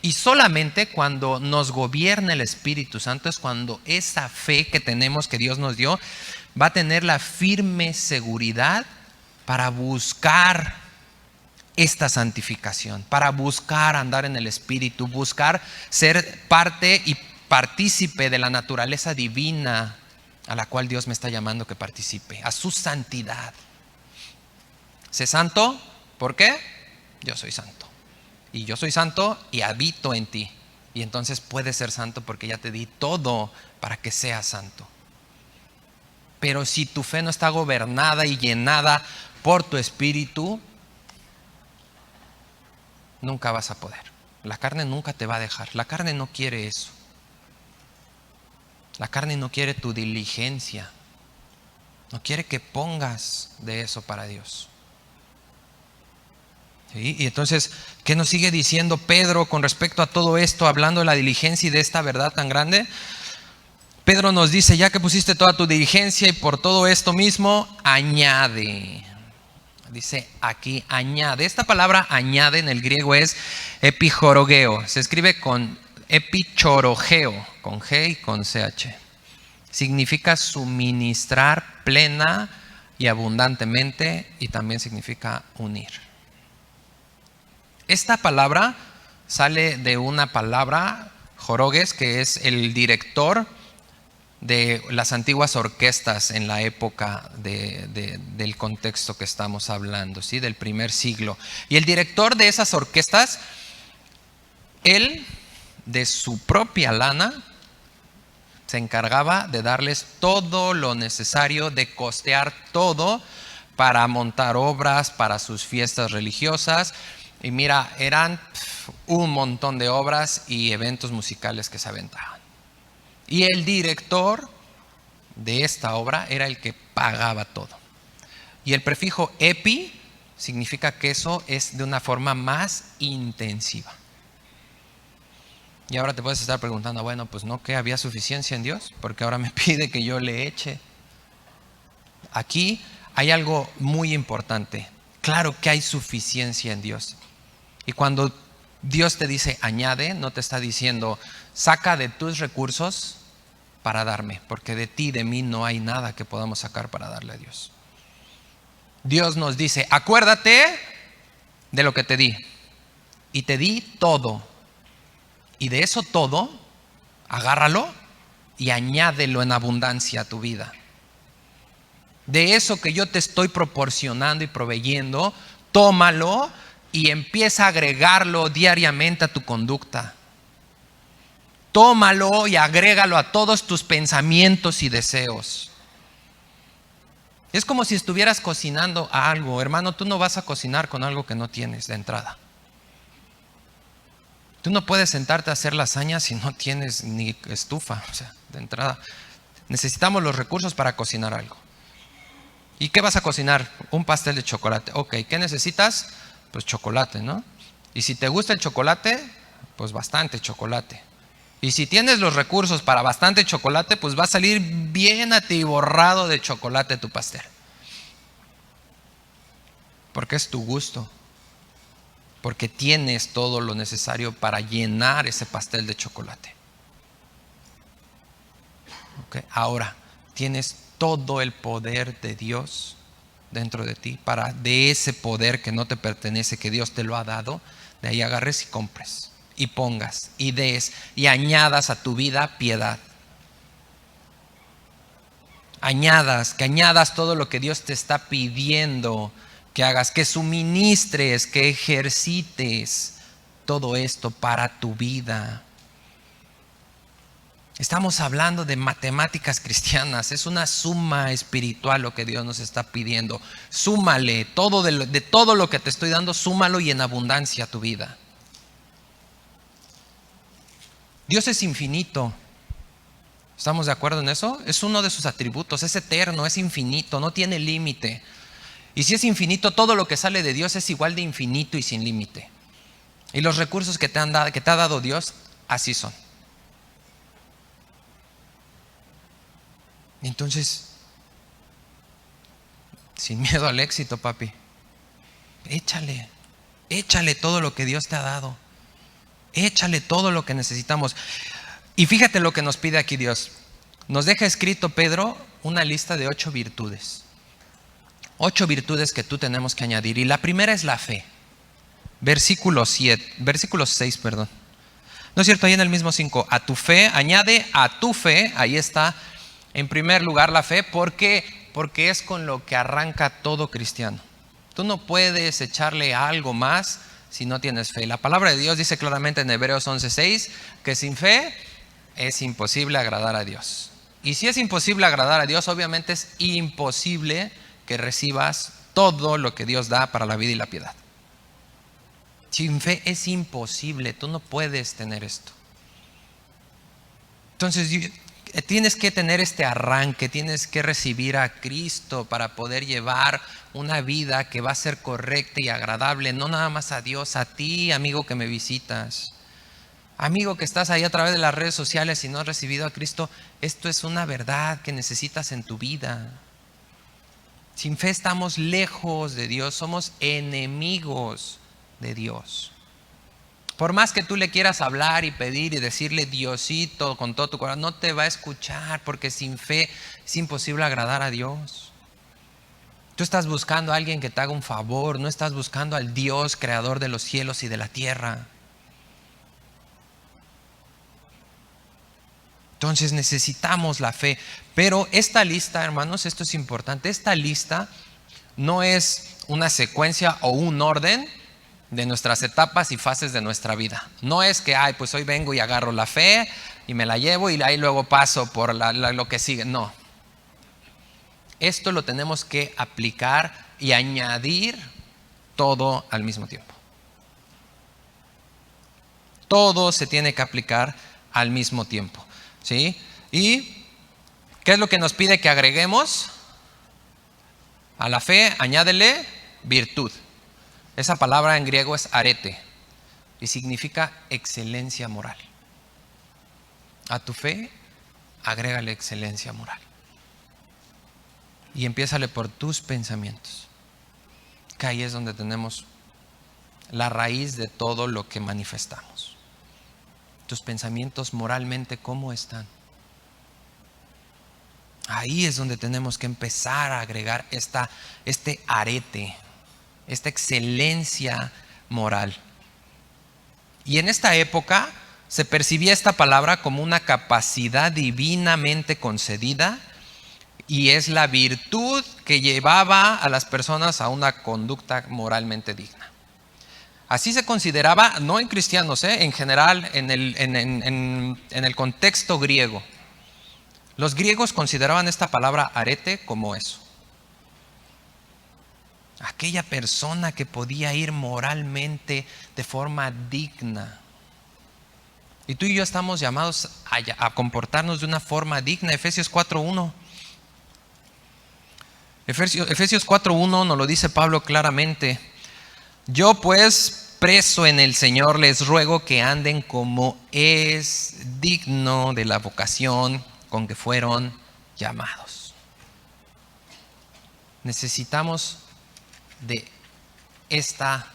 Y solamente cuando nos gobierna el Espíritu Santo es cuando esa fe que tenemos, que Dios nos dio, va a tener la firme seguridad para buscar esta santificación, para buscar andar en el Espíritu, buscar ser parte y partícipe de la naturaleza divina a la cual Dios me está llamando que participe, a su santidad. Sé santo, ¿por qué? Yo soy santo. Y yo soy santo y habito en ti. Y entonces puedes ser santo porque ya te di todo para que seas santo. Pero si tu fe no está gobernada y llenada por tu espíritu, nunca vas a poder. La carne nunca te va a dejar. La carne no quiere eso. La carne no quiere tu diligencia. No quiere que pongas de eso para Dios. ¿Sí? Y entonces, ¿qué nos sigue diciendo Pedro con respecto a todo esto, hablando de la diligencia y de esta verdad tan grande? Pedro nos dice, ya que pusiste toda tu diligencia y por todo esto mismo, añade. Dice aquí, añade. Esta palabra añade en el griego es epijorogeo. Se escribe con epichorogeo, con G y con CH. Significa suministrar plena y abundantemente, y también significa unir. Esta palabra sale de una palabra, jorogues, que es el director de las antiguas orquestas en la época del contexto que estamos hablando, ¿sí? Del primer siglo. Y el director de esas orquestas, él, de su propia lana, se encargaba de darles todo lo necesario, de costear todo para montar obras para sus fiestas religiosas. Y mira, eran un montón de obras y eventos musicales que se aventaban. Y el director de esta obra era el que pagaba todo. Y el prefijo epi significa que eso es de una forma más intensiva. Y ahora te puedes estar preguntando, bueno, pues no, ¿que había suficiencia en Dios? Porque ahora me pide que yo le eche. Aquí hay algo muy importante. Claro que hay suficiencia en Dios. Y cuando Dios te dice añade, no te está diciendo saca de tus recursos para darme, porque de ti, de mí no hay nada que podamos sacar para darle a Dios. Dios nos dice, acuérdate de lo que te di. Y te di todo. Y de eso todo, agárralo y añádelo en abundancia a tu vida. De eso que yo te estoy proporcionando y proveyendo, tómalo y empieza a agregarlo diariamente a tu conducta. Tómalo y agrégalo a todos tus pensamientos y deseos. Es como si estuvieras cocinando algo. Hermano, tú no vas a cocinar con algo que no tienes de entrada. Tú no puedes sentarte a hacer lasaña si no tienes ni estufa. O sea, de entrada, necesitamos los recursos para cocinar algo. ¿Y qué vas a cocinar? Un pastel de chocolate. Ok, ¿qué necesitas? Pues chocolate, ¿no? Y si te gusta el chocolate, pues bastante chocolate. Y si tienes los recursos para bastante chocolate, pues va a salir bien atiborrado de chocolate tu pastel. Porque es tu gusto. Porque tienes todo lo necesario para llenar ese pastel de chocolate. Okay. Ahora, tienes todo el poder de Dios dentro de ti, para de ese poder que no te pertenece, que Dios te lo ha dado, de ahí agarres y compres, y pongas, y des, y añadas a tu vida piedad. Que añadas todo lo que Dios te está pidiendo que hagas, que suministres, que ejercites todo esto para tu vida. Estamos hablando de matemáticas cristianas, es una suma espiritual lo que Dios nos está pidiendo. Súmale todo de todo lo que te estoy dando, súmalo y en abundancia a tu vida. Dios es infinito. ¿Estamos de acuerdo en eso? Es uno de sus atributos, es eterno, es infinito, no tiene límite. Y si es infinito, todo lo que sale de Dios es igual de infinito y sin límite. Y los recursos que te ha dado Dios, así son. Entonces, sin miedo al éxito, papi, échale todo lo que Dios te ha dado. Échale todo lo que necesitamos. Y fíjate lo que nos pide aquí Dios. Nos deja escrito Pedro una lista de 8 virtudes. 8 virtudes que tú tenemos que añadir. Y la primera es la fe. Versículo 6, perdón. No es cierto, ahí en el mismo 5. A tu fe, añade a tu fe, ahí está, en primer lugar la fe, porque es con lo que arranca todo cristiano. Tú no puedes echarle algo más si no tienes fe. La palabra de Dios dice claramente en Hebreos 11:6 que sin fe es imposible agradar a Dios. Y si es imposible agradar a Dios, obviamente es imposible que recibas todo lo que Dios da para la vida y la piedad. Sin fe es imposible, tú no puedes tener esto. Entonces tienes que tener este arranque, tienes que recibir a Cristo para poder llevar una vida que va a ser correcta y agradable, no nada más a Dios, a ti, amigo que me visitas, amigo que estás ahí a través de las redes sociales y no has recibido a Cristo. Esto es una verdad que necesitas en tu vida. Sin fe estamos lejos de Dios, somos enemigos de Dios. Por más que tú le quieras hablar y pedir y decirle Diosito con todo tu corazón, no te va a escuchar, porque sin fe es imposible agradar a Dios. Tú estás buscando a alguien que te haga un favor, no estás buscando al Dios creador de los cielos y de la tierra. Entonces necesitamos la fe. Pero esta lista, hermanos, esto es importante, esta lista no es una secuencia o un orden de nuestras etapas y fases de nuestra vida. No es que, pues hoy vengo y agarro la fe y me la llevo y ahí luego paso por lo que sigue. No. Esto lo tenemos que aplicar y añadir todo al mismo tiempo. Todo se tiene que aplicar al mismo tiempo, ¿sí? ¿Y qué es lo que nos pide que agreguemos? A la fe, añádele virtud. Esa palabra en griego es arete y significa excelencia moral. A tu fe, agrégale excelencia moral. Y empiézale por tus pensamientos, que ahí es donde tenemos la raíz de todo lo que manifestamos. Tus pensamientos moralmente, ¿cómo están? Ahí es donde tenemos que empezar a agregar este arete, esta excelencia moral. Y en esta época se percibía esta palabra como una capacidad divinamente concedida, y es la virtud que llevaba a las personas a una conducta moralmente digna. Así se consideraba, no en cristianos, en general, en el contexto griego. Los griegos consideraban esta palabra arete como eso. Aquella persona que podía ir moralmente de forma digna. Y tú y yo estamos llamados a comportarnos de una forma digna. Efesios 4:1. Efesios 4:1 nos lo dice Pablo claramente. Yo pues, preso en el Señor, les ruego que anden como es digno de la vocación con que fueron llamados. Necesitamos de esta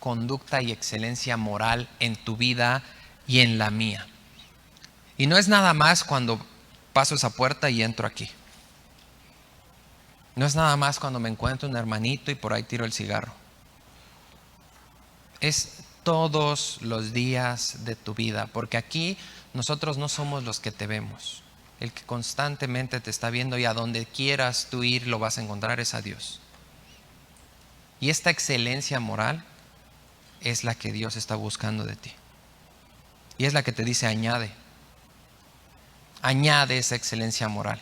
conducta y excelencia moral en tu vida y en la mía. Y no es nada más cuando paso esa puerta y entro aquí. No es nada más cuando me encuentro un hermanito y por ahí tiro el cigarro. Es todos los días de tu vida, porque aquí nosotros no somos los que te vemos. El que constantemente te está viendo y a donde quieras tú ir lo vas a encontrar es a Dios. Y esta excelencia moral es la que Dios está buscando de ti. Y es la que te dice añade. Añade esa excelencia moral.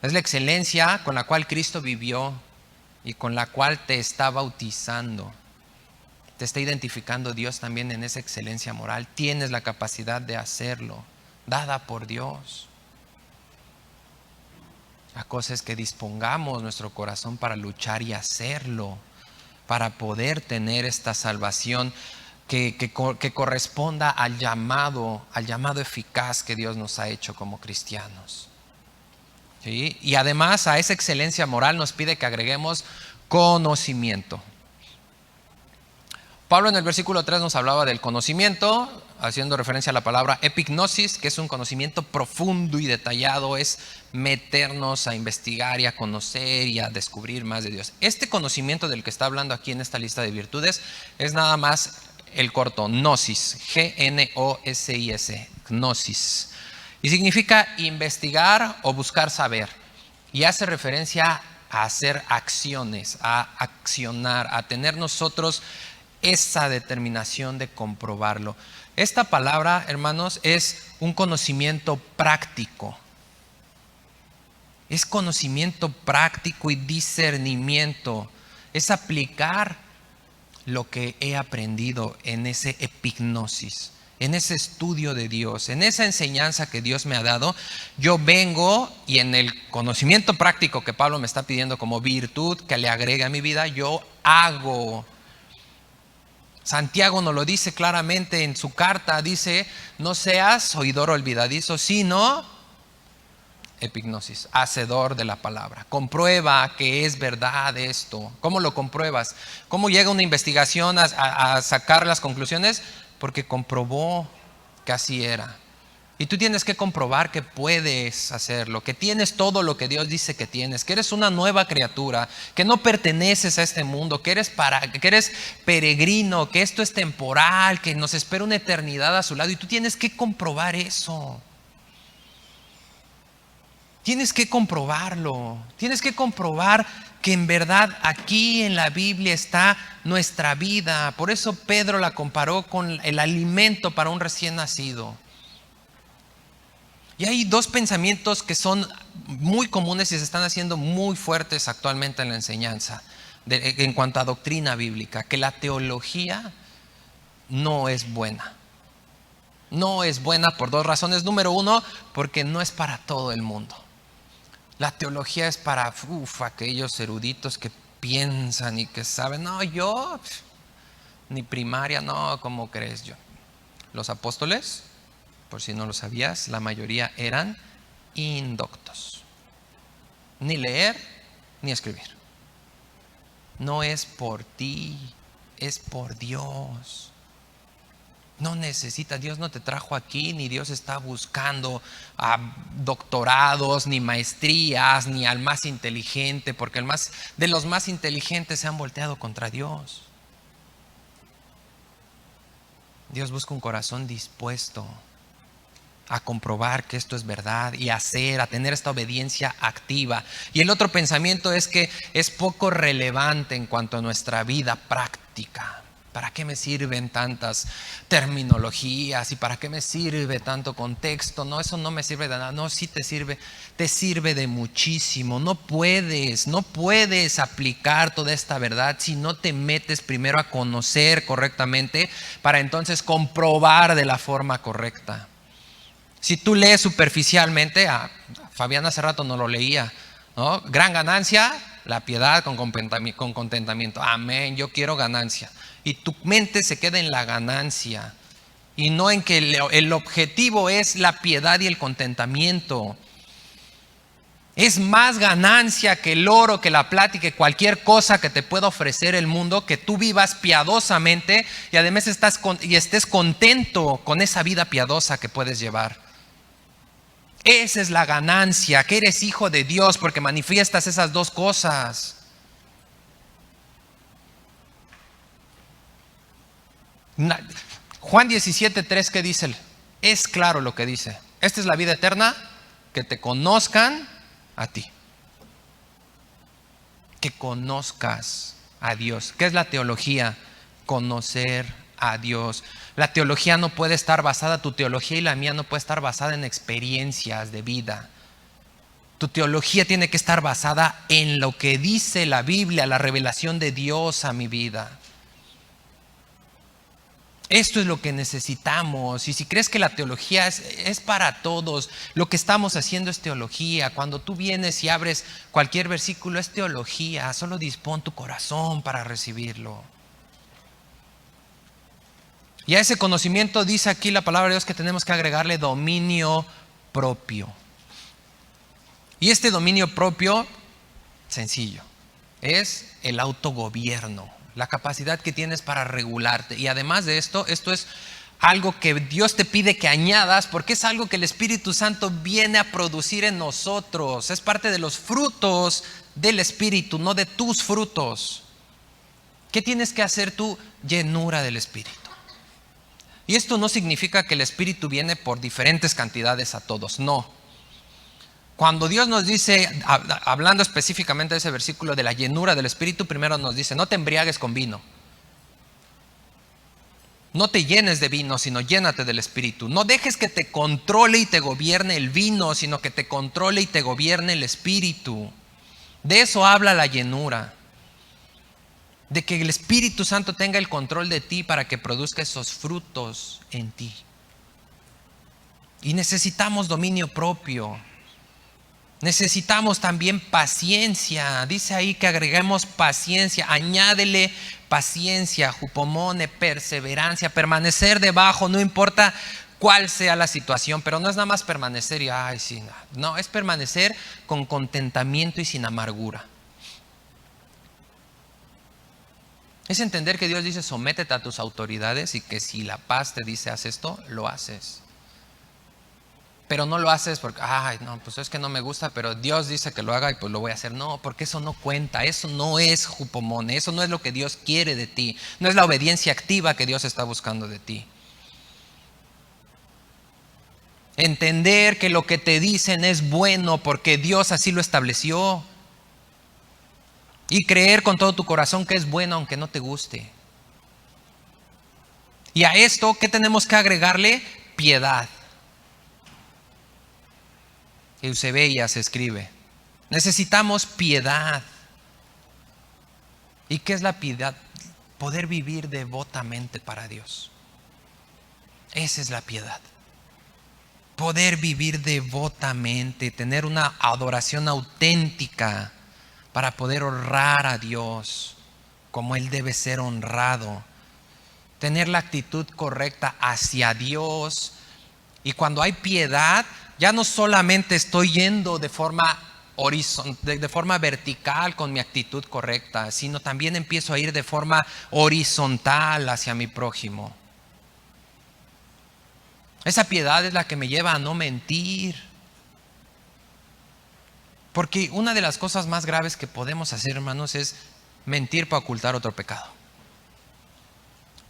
Es la excelencia con la cual Cristo vivió y con la cual te está bautizando. Te está identificando Dios también en esa excelencia moral. Tienes la capacidad de hacerlo, dada por Dios. La cosa es que dispongamos nuestro corazón para luchar y hacerlo, para poder tener esta salvación que corresponda al llamado eficaz que Dios nos ha hecho como cristianos. ¿Sí? Y además a esa excelencia moral nos pide que agreguemos conocimiento. Pablo en el versículo 3 nos hablaba del conocimiento, haciendo referencia a la palabra epignosis, que es un conocimiento profundo y detallado, es meternos a investigar y a conocer y a descubrir más de Dios. Este conocimiento del que está hablando aquí en esta lista de virtudes es nada más el corto, gnosis, G-N-O-S-I-S, gnosis. Y significa investigar o buscar saber. Y hace referencia a hacer acciones, a accionar, a tener nosotros esa determinación de comprobarlo. Esta palabra, hermanos, es un conocimiento práctico. Es conocimiento práctico y discernimiento. Es aplicar lo que he aprendido en ese epignosis, en ese estudio de Dios, en esa enseñanza que Dios me ha dado. Yo vengo y en el conocimiento práctico que Pablo me está pidiendo como virtud que le agregue a mi vida, yo hago. Santiago nos lo dice claramente en su carta, dice: no seas oidor olvidadizo, sino epignosis, hacedor de la palabra. Comprueba que es verdad esto. ¿Cómo lo compruebas? ¿Cómo llega una investigación a sacar las conclusiones? Porque comprobó que así era. Y tú tienes que comprobar que puedes hacerlo, que tienes todo lo que Dios dice que tienes, que eres una nueva criatura, que no perteneces a este mundo, que eres peregrino, que esto es temporal, que nos espera una eternidad a su lado. Y tú tienes que comprobar eso. Tienes que comprobarlo. Tienes que comprobar que en verdad aquí en la Biblia está nuestra vida. Por eso Pedro la comparó con el alimento para un recién nacido. Y hay dos pensamientos que son muy comunes y se están haciendo muy fuertes actualmente en la enseñanza en cuanto a doctrina bíblica: que la teología no es buena. No es buena por dos razones. Número uno, porque no es para todo el mundo. La teología es para aquellos eruditos que piensan y que saben. No, yo ni primaria, no, ¿cómo crees yo? Los apóstoles, por si no lo sabías, la mayoría eran indoctos. Ni leer ni escribir. No es por ti, es por Dios. No necesitas, Dios no te trajo aquí, ni Dios está buscando doctorados, ni maestrías, ni al más inteligente, porque de los más inteligentes se han volteado contra Dios. Dios busca un corazón dispuesto a comprobar que esto es verdad y a tener esta obediencia activa. Y el otro pensamiento es que es poco relevante en cuanto a nuestra vida práctica. ¿Para qué me sirven tantas terminologías? ¿Y para qué me sirve tanto contexto? No, eso no me sirve de nada. No, sí te sirve de muchísimo. No puedes aplicar toda esta verdad si no te metes primero a conocer correctamente para entonces comprobar de la forma correcta. Si tú lees superficialmente, Fabián hace rato no lo leía, ¿no? Gran ganancia, la piedad con contentamiento. Amén, yo quiero ganancia. Y tu mente se queda en la ganancia y no en que el objetivo es la piedad y el contentamiento. Es más ganancia que el oro, que la plata y que cualquier cosa que te pueda ofrecer el mundo, que tú vivas piadosamente y además estés contento con esa vida piadosa que puedes llevar. Esa es la ganancia, que eres hijo de Dios porque manifiestas esas dos cosas. Juan 17:3, ¿qué dice? Es claro lo que dice. Esta es la vida eterna, que te conozcan a ti. Que conozcas a Dios. ¿Qué es la teología? Conocer a Dios. La teología no puede estar basada, tu teología y la mía no puede estar basada en experiencias de vida. Tu teología tiene que estar basada en lo que dice la Biblia, la revelación de Dios a mi vida. Esto es lo que necesitamos. Y si crees que la teología es para todos, lo que estamos haciendo es teología. Cuando tú vienes y abres cualquier versículo, es teología. Solo dispón tu corazón para recibirlo. Y a ese conocimiento dice aquí la palabra de Dios que tenemos que agregarle dominio propio. Y este dominio propio, sencillo, es el autogobierno. la capacidad que tienes para regularte. Y además de esto es algo que Dios te pide que añadas, porque es algo que el Espíritu Santo viene a producir en nosotros. Es parte de los frutos del Espíritu, no de tus frutos. ¿Qué tienes que hacer tú? Llenura del Espíritu. Y esto no significa que el Espíritu viene por diferentes cantidades a todos, no. Cuando Dios nos dice, hablando específicamente de ese versículo de la llenura del Espíritu, primero nos dice, no te embriagues con vino. No te llenes de vino, sino llénate del Espíritu. No dejes que te controle y te gobierne el vino, sino que te controle y te gobierne el Espíritu. De eso habla la llenura. De que el Espíritu Santo tenga el control de ti para que produzca esos frutos en ti. Y necesitamos dominio propio. Necesitamos también paciencia. Dice ahí que agreguemos paciencia. Añádele paciencia, jupomone, perseverancia, permanecer debajo, no importa cuál sea la situación. Pero no es nada más permanecer y ay, sí, no, es permanecer con contentamiento y sin amargura. Es entender que Dios dice sométete a tus autoridades y que si la paz te dice haz esto, lo haces. Pero no lo haces porque, ay, no, pues es que no me gusta, pero Dios dice que lo haga y pues lo voy a hacer. No, porque eso no cuenta, eso no es jupomone, eso no es lo que Dios quiere de ti. No es la obediencia activa que Dios está buscando de ti. Entender que lo que te dicen es bueno porque Dios así lo estableció. Y creer con todo tu corazón que es bueno aunque no te guste. Y a esto, ¿qué tenemos que agregarle? Piedad. Eusebia se escribe. Necesitamos piedad. ¿Y qué es la piedad? Poder vivir devotamente para Dios. Esa es la piedad. Poder vivir devotamente, tener una adoración auténtica para poder honrar a Dios como Él debe ser honrado. Tener la actitud correcta hacia Dios. Y cuando hay piedad, ya no solamente estoy yendo de forma de forma vertical con mi actitud correcta, sino también empiezo a ir de forma horizontal hacia mi prójimo. Esa piedad es la que me lleva a no mentir. Porque una de las cosas más graves que podemos hacer, hermanos, es mentir para ocultar otro pecado.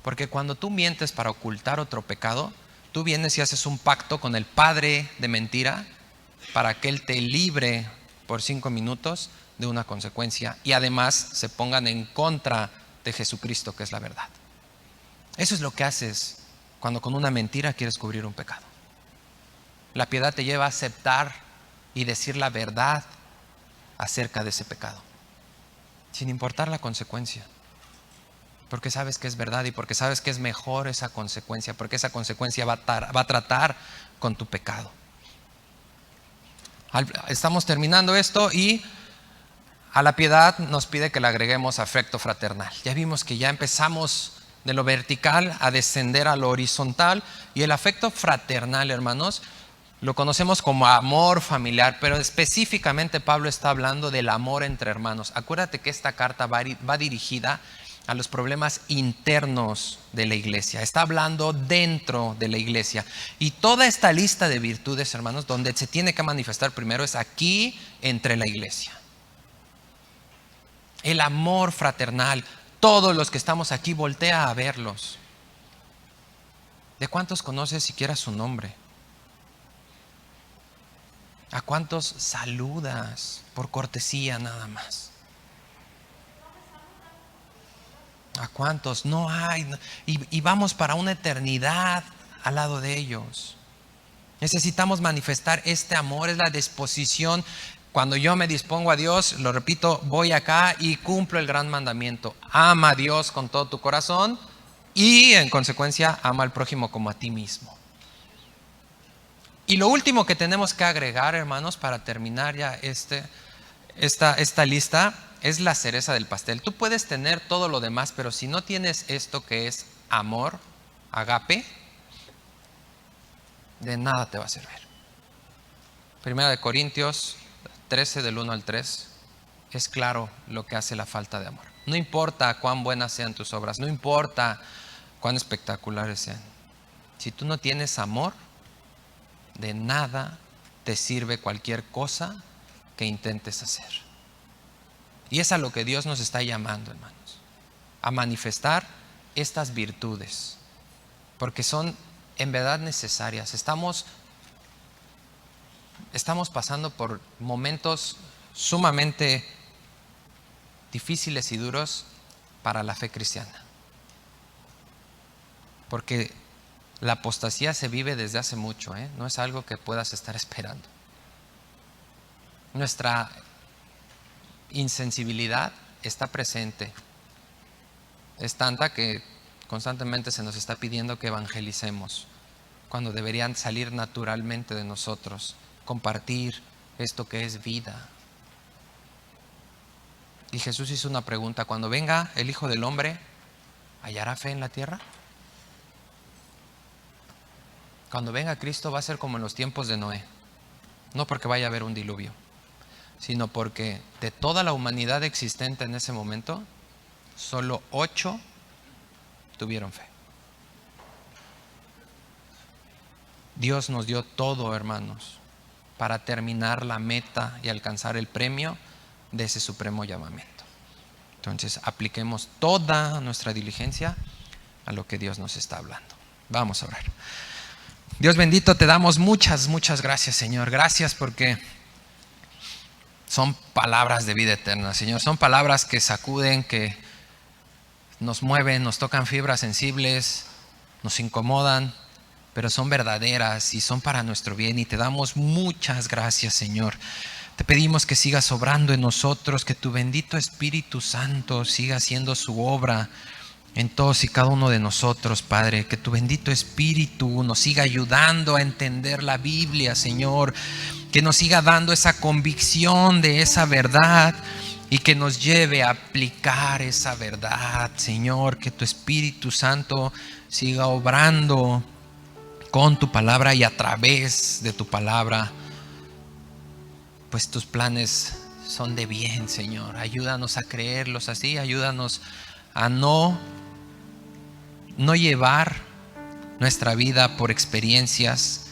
Porque cuando tú mientes para ocultar otro pecado, tú vienes y haces un pacto con el padre de mentira para que él te libre por 5 minutos de una consecuencia y además se pongan en contra de Jesucristo, que es la verdad. Eso es lo que haces cuando con una mentira quieres cubrir un pecado. La piedad te lleva a aceptar y decir la verdad acerca de ese pecado, sin importar la consecuencia. Porque sabes que es verdad y porque sabes que es mejor esa consecuencia, porque esa consecuencia va a tratar con tu pecado. Estamos terminando esto y a la piedad nos pide que le agreguemos afecto fraternal. Ya vimos que ya empezamos de lo vertical a descender a lo horizontal, y el afecto fraternal, hermanos, lo conocemos como amor familiar, pero específicamente Pablo está hablando del amor entre hermanos. Acuérdate que esta carta va dirigida a los problemas internos de la iglesia. Está hablando dentro de la iglesia. Y toda esta lista de virtudes, hermanos, donde se tiene que manifestar primero es aquí entre la iglesia. El amor fraternal. Todos los que estamos aquí, voltea a verlos. ¿De cuántos conoces siquiera su nombre? ¿A cuántos saludas por cortesía nada más? ¿A cuántos? No hay. Y vamos para una eternidad al lado de ellos. Necesitamos manifestar este amor, es la disposición. Cuando yo me dispongo a Dios, lo repito, voy acá y cumplo el gran mandamiento. Ama a Dios con todo tu corazón y en consecuencia ama al prójimo como a ti mismo. Y lo último que tenemos que agregar, hermanos, para terminar ya esta lista, es la cereza del pastel. Tú puedes tener todo lo demás, pero si no tienes esto que es amor, agape, de nada te va a servir. Primera de Corintios 13 del 1 al 3 es claro lo que hace la falta de amor. No importa cuán buenas sean tus obras, no importa cuán espectaculares sean. Si tú no tienes amor, de nada te sirve cualquier cosa que intentes hacer. Y es a lo que Dios nos está llamando, hermanos, a manifestar estas virtudes, porque son en verdad necesarias. Estamos pasando por momentos sumamente difíciles y duros para la fe cristiana, porque la apostasía se vive desde hace mucho, no es algo que puedas estar esperando. Nuestra insensibilidad está presente, es tanta que constantemente se nos está pidiendo que evangelicemos, cuando deberían salir naturalmente de nosotros, compartir esto que es vida. Y Jesús hizo una pregunta: cuando venga el Hijo del Hombre, ¿hallará fe en la tierra? Cuando venga Cristo va a ser como en los tiempos de Noé, no porque vaya a haber un diluvio, sino porque de toda la humanidad existente en ese momento, solo 8 tuvieron fe. Dios nos dio todo, hermanos, para terminar la meta y alcanzar el premio de ese supremo llamamiento. Entonces, apliquemos toda nuestra diligencia a lo que Dios nos está hablando. Vamos a orar. Dios bendito, te damos muchas gracias, Señor. Gracias porque son palabras de vida eterna, Señor. Son palabras que sacuden, que nos mueven, nos tocan fibras sensibles, nos incomodan, pero son verdaderas y son para nuestro bien. Y te damos muchas gracias, Señor. Te pedimos que sigas obrando en nosotros, que tu bendito Espíritu Santo siga haciendo su obra en todos y cada uno de nosotros, Padre. Que tu bendito Espíritu nos siga ayudando a entender la Biblia, Señor. Que nos siga dando esa convicción de esa verdad y que nos lleve a aplicar esa verdad, Señor. Que tu Espíritu Santo siga obrando con tu palabra y a través de tu palabra, pues tus planes son de bien, Señor. Ayúdanos a creerlos así, ayúdanos a no llevar nuestra vida por experiencias,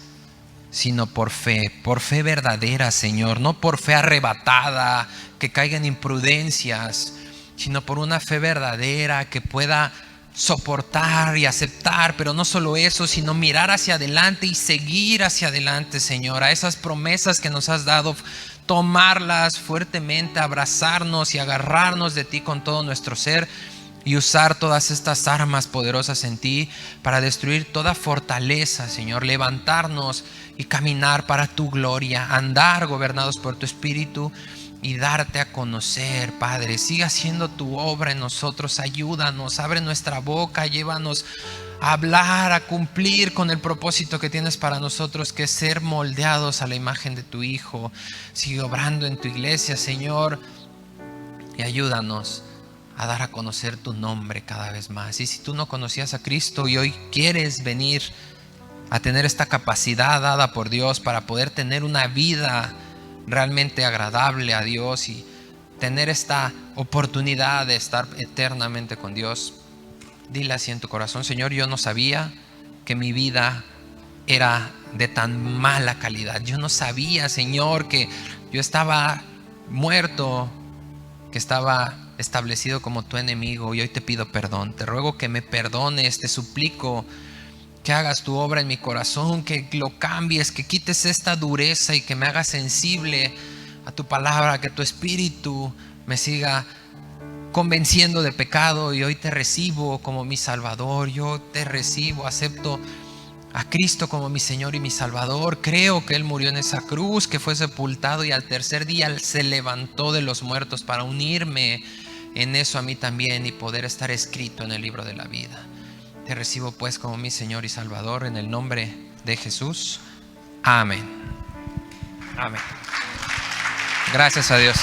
sino por fe verdadera, Señor. No por fe arrebatada, que caiga en imprudencias, sino por una fe verdadera que pueda soportar y aceptar, pero no solo eso, sino mirar hacia adelante y seguir hacia adelante, Señor, a esas promesas que nos has dado, tomarlas fuertemente, abrazarnos y agarrarnos de ti con todo nuestro ser y usar todas estas armas poderosas en ti para destruir toda fortaleza, Señor, levantarnos y caminar para tu gloria, andar gobernados por tu Espíritu y darte a conocer, Padre. Sigue haciendo tu obra en nosotros, ayúdanos, abre nuestra boca, llévanos a hablar, a cumplir con el propósito que tienes para nosotros, que es ser moldeados a la imagen de tu Hijo. Sigue obrando en tu iglesia, Señor, y ayúdanos a dar a conocer tu nombre cada vez más. Y si tú no conocías a Cristo y hoy quieres venir a tener esta capacidad dada por Dios para poder tener una vida realmente agradable a Dios y tener esta oportunidad de estar eternamente con Dios, dile así en tu corazón: Señor, yo no sabía que mi vida era de tan mala calidad. Yo no sabía, Señor, que yo estaba muerto, que estaba establecido como tu enemigo, y hoy te pido perdón. Te ruego que me perdones, te suplico que hagas tu obra en mi corazón, que lo cambies, que quites esta dureza y que me hagas sensible a tu palabra, que tu Espíritu me siga convenciendo de pecado. Y hoy te recibo como mi Salvador, yo te recibo, acepto a Cristo como mi Señor y mi Salvador. Creo que Él murió en esa cruz, que fue sepultado y al tercer día se levantó de los muertos para unirme en eso a mí también y poder estar escrito en el libro de la vida. Te recibo pues como mi Señor y Salvador en el nombre de Jesús. Amén. Amén. Gracias a Dios.